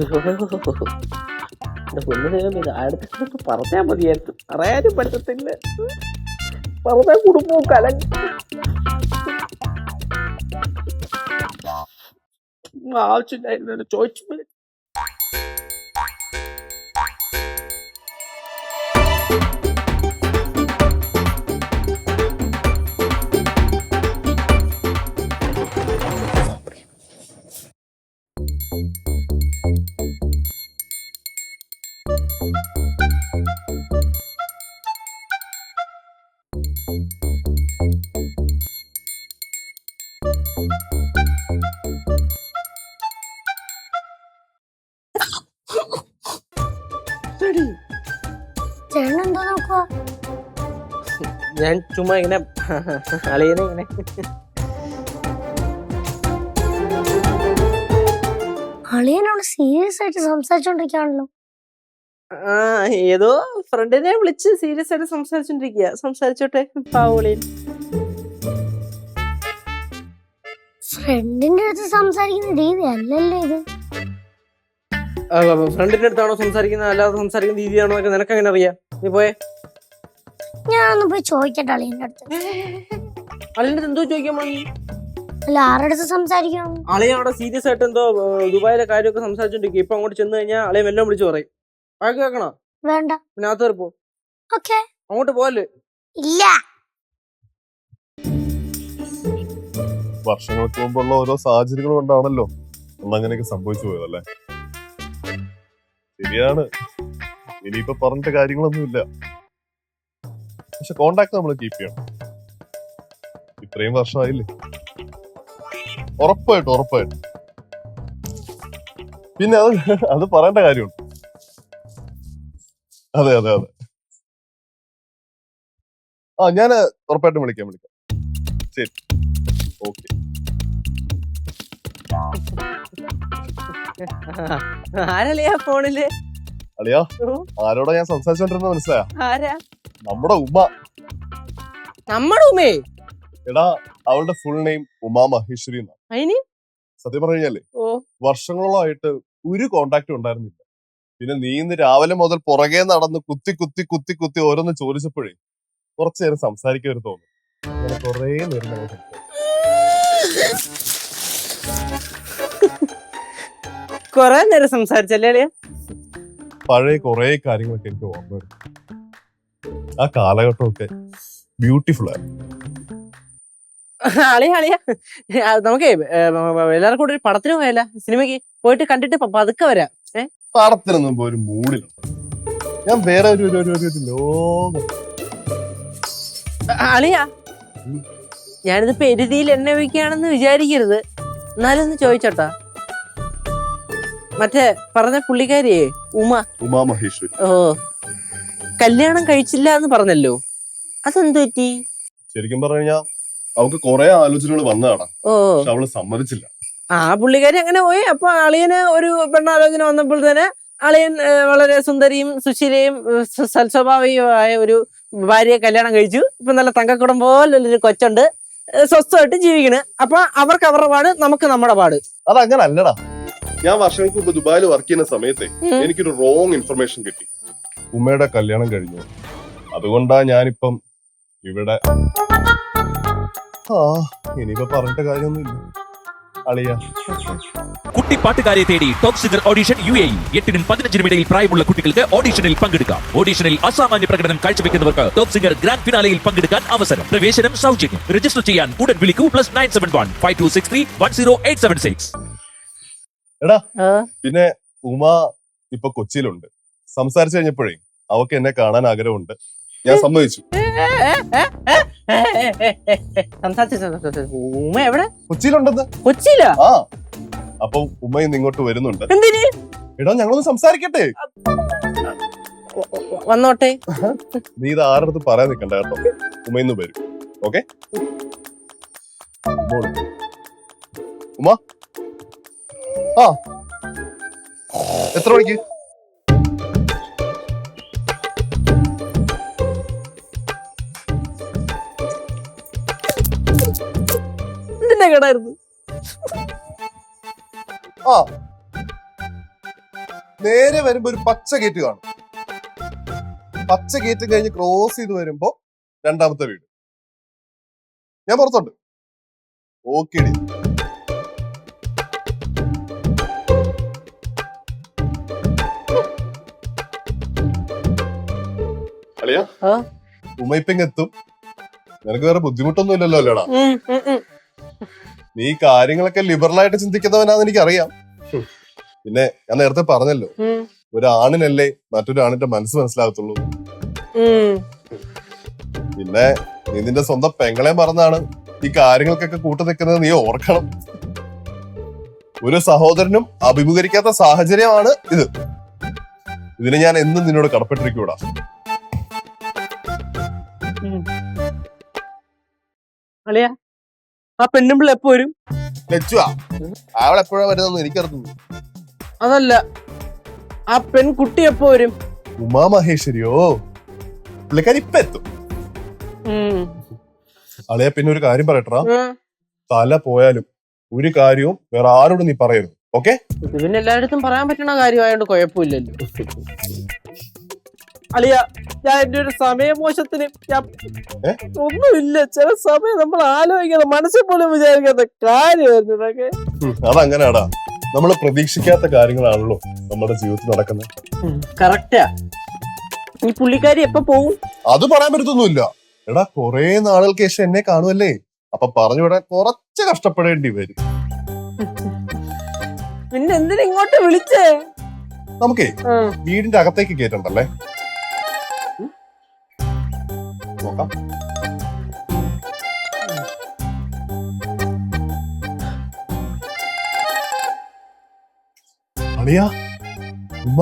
ഇത് അടുത്തൊക്കെ പറഞ്ഞാൽ മതിയായിരുന്നു. അറിയാനും പറ്റത്തില്ല. പറഞ്ഞ കുടുംബവും കലങ്ങി. ആവശ്യമില്ലായിരുന്നു ചോദിച്ചു. ചേട്ടനെന്താ നോക്കുക? ഞാൻ ചുമ്മാ ഇങ്ങനെ അളിയനെ ഇങ്ങനെ. അളിയനോട് സീരിയസ് ആയിട്ട് സംസാരിച്ചോണ്ടിരിക്കുകയാണല്ലോ. ഏതോ ഫ്രണ്ടിനെ വിളിച്ച് സീരിയസ് ആയിട്ട് സംസാരിച്ചോണ്ടിരിക്കുക. സംസാരിച്ചോട്ടെ പാവളിയൻ. ഫ്രണ്ടിന്റെ അടുത്ത് സംസാരിക്കുന്ന രീതി അല്ലല്ലോ ഇത്. ഫ്രണ്ടിന്റെ അടുത്താണോ സംസാരിക്കുന്നത് അല്ലാതെ സംസാരിക്കുന്ന രീതിയാണോ എന്നൊക്കെ നിനക്ക് അങ്ങനെ അറിയാം? നീ പോയെ. ഞാനൊന്ന് പോയി ചോദിക്കട്ടെ അളിയന്റെ അടുത്ത്. അളിയന്റെ എന്തോ ചോദിക്കാൻ മതി? അല്ല, ആരുടെ അടുത്ത് സംസാരിക്കാം? അളിയ അവിടെ സീരിയസ് ആയിട്ട് എന്തോ ദുബായിലെ കാര്യമൊക്കെ സംസാരിച്ചോണ്ടിരിക്കും. ഇപ്പൊ അങ്ങോട്ട് ചെന്ന് കഴിഞ്ഞാൽ അളിയ എല്ലാം വിളിച്ചു പറയും. ബാക്കി കേൾക്കണോ? വേണ്ട. പിന്നെ അകത്ത് പോ. ഓക്കേ. അങ്ങോട്ട് പോവല്ലേ? ഇല്ല. വർഷങ്ങൾക്ക് മുമ്പുള്ള ഓരോ സാഹചര്യങ്ങൾ കൊണ്ടാണല്ലോ അങ്ങനെയൊക്കെ സംഭവിച്ചു പോയതല്ലേ. ശരിയാണ്, ഇനിയിപ്പോ പറഞ്ഞിട്ട് കാര്യങ്ങളൊന്നുമില്ല. പക്ഷെ കോണ്ടാക്ട് നമ്മൾ കീപ്പ് ചെയ്യണം. ഇത്രയും വർഷമായില്ലേ, ഉറപ്പായിട്ടും. പിന്നെ അത് പറയേണ്ട കാര്യമുണ്ട്. അതെ. ഞാൻ ഉറപ്പായിട്ടും വിളിക്കാം. ശരി, ഓക്കെ. ആരളിയാ ഫോണില്? അളിയാ, ആരോടാ ഞാൻ സംസാരിച്ചോണ്ടിരുന്ന മനസ്സിലായ? ആരാ? നമ്മുടെ ഉമ്മ. നമ്മുടെ ഉമ്മേ? എടാ, അവളുടെ ഫുൾ നെയിം ഉമാ മഹേശ്വരി എന്നാണ്. അതിന് സത്യം പറഞ്ഞു കഴിഞ്ഞാലേ വർഷങ്ങളായിട്ട് ഒരു കോണ്ടാക്റ്റും ഉണ്ടായിരുന്നില്ല. പിന്നെ നീ ഇന്ന് രാവിലെ മുതൽ പുറകെ നടന്ന് കുത്തി ഓരോന്ന് ചോദിച്ചപ്പോഴേ കുറച്ചു നേരം സംസാരിക്കാൻ തോന്നുന്നു. കൊറേ നേരം കൊറേ നേരം സംസാരിച്ചല്ലേ അളിയ? പഴയ കൊറേ കാര്യങ്ങളൊക്കെ എനിക്ക് ഓർമ്മ വരും. ആ കാലഘട്ടമൊക്കെ ബ്യൂട്ടിഫുൾ ആയിരുന്നു. അളിയ നമുക്ക് എല്ലാവർക്കും കൂടെ ഒരു പടത്തിന് പോയല്ല? സിനിമക്ക് പോയിട്ട് കണ്ടിട്ട് പതുക്കെ വരാം. പടത്തിനൊന്നും ഇപ്പൊ ഒരു മൂഡിലാണ്. ഞാൻ വേറെ ഒരു ലോകം. അളിയ, ഞാനിതിപ്പോ എരുതിയിൽ എണ്ണ ഒഴിക്കുകയാണെന്ന് വിചാരിക്കരുത്. എന്നാലും ഒന്ന് ചോദിച്ചോട്ടാ, മറ്റേ പറഞ്ഞ പുള്ളിക്കാരിയെ ഉമാ മഹേശ്വരി കല്യാണം കഴിച്ചില്ല എന്ന് പറഞ്ഞല്ലോ, അതെന്തു പറ്റി? ശരിക്കും പറഞ്ഞാ അവൾക്ക് കൊറേ ആലോചനകൾ വന്നതാണ്. പക്ഷെ അവള് സമ്മതിച്ചില്ല. പുള്ളിക്കാരി അങ്ങനെ പോയി. അപ്പൊ അളിയന് ഒരു പെണ്ണാലോചന വന്നപ്പോൾ തന്നെ അളിയൻ വളരെ സുന്ദരിയും സുശീലയും സൽസ്വഭാവിയുമായ ഒരു ഭാര്യയെ കല്യാണം കഴിച്ചു. ഇപ്പൊ നല്ല തങ്കക്കുടം പോലൊരു കൊച്ചുണ്ട്, സ്വസ്ഥമായിട്ട് ജീവിക്കണ്. അപ്പൊ അവർക്ക് അവരുടെ പാട്, നമുക്ക് നമ്മുടെ പാട്. അതങ്ങനെ അല്ലടാ. ഞാൻ വർഷങ്ങൾക്ക് മുമ്പ് ദുബായിൽ വർക്ക് ചെയ്യുന്ന സമയത്തെ എനിക്കൊരു റോങ് ഇൻഫർമേഷൻ കിട്ടി. ഉമ്മയുടെ കല്യാണം കഴിഞ്ഞു. അതുകൊണ്ടാ ഞാനിപ്പം ഇവിടെ. ഇനിയിപ്പോ പറഞ്ഞിട്ട് കാര്യമൊന്നുമില്ല അളിയ. കുട്ടിപ്പാട്ടുകാരെ തേടി ടോപ്പ് സിംഗർ ഓഡിഷൻ UAE. 8-നും 15-നും ഇടയിൽ പ്രായമുള്ള കുട്ടികൾക്ക് ഓഡിഷനിൽ പങ്കെടുക്കാം. ഓഡിഷനിൽ അസാമാന്യ പ്രകടനം കാഴ്ചവെക്കുന്നവർക്ക് ടോപ്പ് സിംഗർ ഗ്രാൻഡ് ഫിനാലയിൽ പങ്കെടുക്കാൻ അവസരം. പ്രവേശനം സൗജന്യം. രജിസ്റ്റർ ചെയ്യാൻ ഉടൻ വിളിക്കൂ. +971 5263 10876. എടാ, പിന്നെ ഉമ ഇപ്പൊ കൊച്ചിയിലുണ്ട്. സംസാരിച്ചു കഴിഞ്ഞപ്പോഴേ അവക്ക് എന്നെ കാണാൻ ആഗ്രഹമുണ്ട്. ഞാൻ സമ്മതിച്ചു. ഉമ്മ എവിടെ? കൊച്ചിയിലുണ്ടെന്ന്. കൊച്ചിയിലാ? അപ്പൊ ഉമ്മ ഇന്ന് ഇങ്ങോട്ട് വരുന്നുണ്ട്. എന്തിന്? എടാ, ഞങ്ങളൊന്ന് സംസാരിക്കട്ടെ. വന്നോട്ടെ. നീ ഇത് ആരുടെ അടുത്ത് പറയാൻ നിൽക്കണ്ട കേട്ടോ. ഉമ്മ ഇന്ന് വരും. ഓക്കെ? ഉമ്മ, എത്ര മണിക്ക്? എന്തിന്റെ കടായിരുന്നു? നേരെ വരുമ്പോ ഒരു പച്ച ഗേറ്റ് കാണും. പച്ച ഗേറ്റ് കഴിഞ്ഞ് ക്രോസ് ചെയ്ത് വരുമ്പോ രണ്ടാമത്തെ വീട്. ഞാൻ പുറത്തുണ്ട്. ഓക്കെ. അളിയാ ആ? ഉമ്മയിപ്പെങ്ങെത്തും. നിനക്ക് വേറെ ബുദ്ധിമുട്ടൊന്നും ഇല്ലല്ലോ അല്ലേടാ? ഉം, ഉം, ഉം. നീ കാര്യങ്ങളൊക്കെ ലിബറലായിട്ട് ചിന്തിക്കുന്നവനാന്ന് എനിക്കറിയാം. പിന്നെ ഞാൻ നേരത്തെ പറഞ്ഞല്ലോ, ഉം, ഒരാണിനല്ലേ മറ്റൊരാണിന്റെ മനസ്സ് മനസ്സിലാകത്തുള്ളൂ. ഉം. പിന്നെ നീ നിന്റെ സ്വന്തം പെങ്ങളെ മറന്നാണ് ഈ കാര്യങ്ങൾക്കൊക്കെ കൂട്ടു നിൽക്കുന്നത്, നീ ഓർക്കണം. ഒരു സഹോദരനും അഭിമുഖീകരിക്കാത്ത സാഹചര്യമാണ് ഇത്. ഇതിന് ഞാൻ എന്നും നിന്നോട് കടപ്പെട്ടിരിക്കൂടാ. അളിയ ആ പെണ്ണുമ്പിള്ള എപ്പോ വരും? ലച്ചുവാ അവളെപ്പോഴാ വരുന്നതെന്ന് എനിക്കറിഞ്ഞു. അതല്ല, ആ പെൺകുട്ടി എപ്പോ വരും? ഉമാ മഹേശ്വരിയോ? പുള്ളിക്കാരി ഇപ്പൊ എത്തും. അളിയ പിന്നെ ഒരു കാര്യം പറയട്ടാ, തല പോയാലും ഒരു കാര്യവും വേറെ ആരോടും നീ പറയരുത്. ഓക്കെ? ഇത് പിന്നെ എല്ലായിടത്തും പറയാൻ പറ്റുന്ന കാര്യമായോണ്ട് കുഴപ്പമില്ലല്ലോ. അളിയ ഞാൻ എന്റെ ഒരു സമയമോശത്തിന് ഒന്നുമില്ല. ചില സമയം നമ്മൾ ആലോചിക്കാതെ മനസ്സിൽ പോലും വിചാരിക്കാത്ത കാര്യമായിരുന്നു ഇതൊക്കെ. അതങ്ങനെയാടാ, നമ്മൾ പ്രതീക്ഷിക്കാത്ത കാര്യങ്ങളാണല്ലോ നമ്മുടെ ജീവിതത്തിൽ നടക്കുന്നത്. കറക്റ്റാ. ഈ പുള്ളിക്കാരി എപ്പോ പോവും? അത് പറയാൻ പറ്റത്തൊന്നുമില്ല. എടാ കൊറേ നാളുകൾക്ക് ശേഷം എന്നെ കാണുമല്ലേ, അപ്പൊ പറഞ്ഞു വിടാൻ കുറച്ച് കഷ്ടപ്പെടേണ്ടി വരും. പിന്നെ എന്തിനാ ഇങ്ങോട്ട് വിളിച്ചേ? നമുക്കേ വീടിന്റെ അകത്തേക്ക് കേട്ടണ്ടല്ലേ, നോക്കാം. അളിയാ ഉമ്മ